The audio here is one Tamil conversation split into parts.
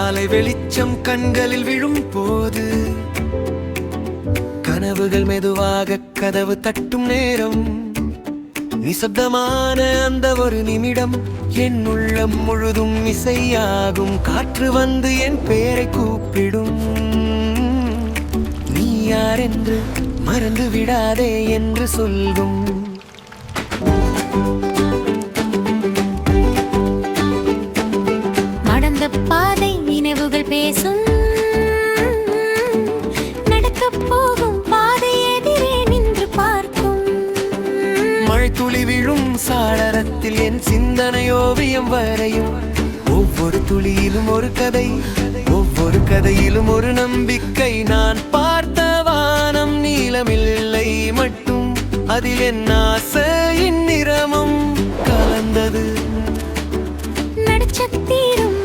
காலை வெளிச்சம் கண்களில் விழும் போது, கனவுகள் மெதுவாக கதவு தட்டும் நேரம், நிசப்தமான அந்த ஒரு நிமிடம் என் உள்ளம் முழுதும் இசையாகும். காற்று வந்து என் பெயரை கூப்பிடும், நீ யார் என்று மறந்து விடாதே என்று சொல்லும். பாதை நினைவுகள் பேசும், நடக்க போகும் பாதை எதிரே நின்று பார்க்கும். மழை துளி விழும் சாளரத்தில் என் சிந்தனை ஓவியம் வரையும். ஒவ்வொரு துளியிலும் ஒரு கதை, ஒவ்வொரு கதையிலும் ஒரு நம்பிக்கை. நான் பார்த்த வானம் நீலமில்லை மட்டும், அதில் என் ஆசையின் நிறமும் கலந்தது. நட்சத்திரம்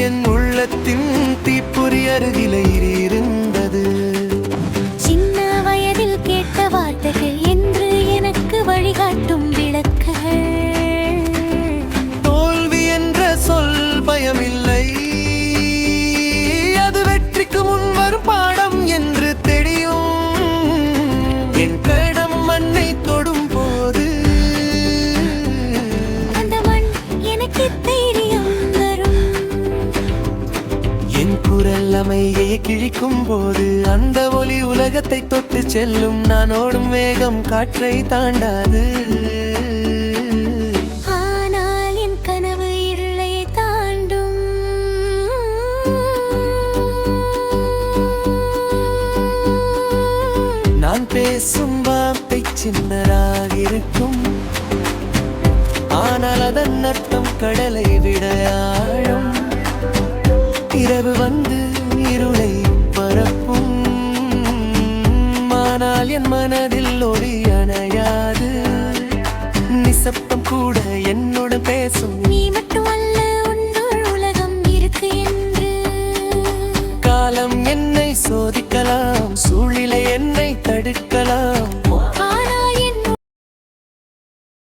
என் உள்ளத்தின் தீப்பொறி அருகிலே இருந்தது. சின்ன வயதில் கேட்ட வார்த்தைகள் என்று எனக்கு வழிகாட்டும் விளக்குகள். தோல்வி என்ற சொல் பயமில்லை, அது வெற்றிக்கு முன் வரும் பாடம் என்று தெரியும். என் கடம் மண்ணை தொடும் போது, அந்த மண் எனக்கு தைரியம் தரும். என் குரல் அமைதியை கிழிக்கும் போது, அந்த ஒலி உலகத்தை தொட்டு செல்லும். நான் ஓடும் வேகம் காற்றை தாண்டாது, ஆனால் என் கனவு இருளை தாண்டும். நான் பேசும் வார்த்தை சின்னதாக இருக்கும், ஆனால் அதன் அர்த்தம் கடலை விட ஆழம். இரவு வந்து இருளை பரப்பும், ஆனால் என் மனதில் ஒளி அணையாது. நிசப்தம் கூட என்னோட பேசும், நீ மட்டும் அல்ல, உன்னோட உலகம் இருக்கு என்று. காலம் என்னை சோதிக்கலாம், சூழ்நிலை என்னை தடுக்கலாம்.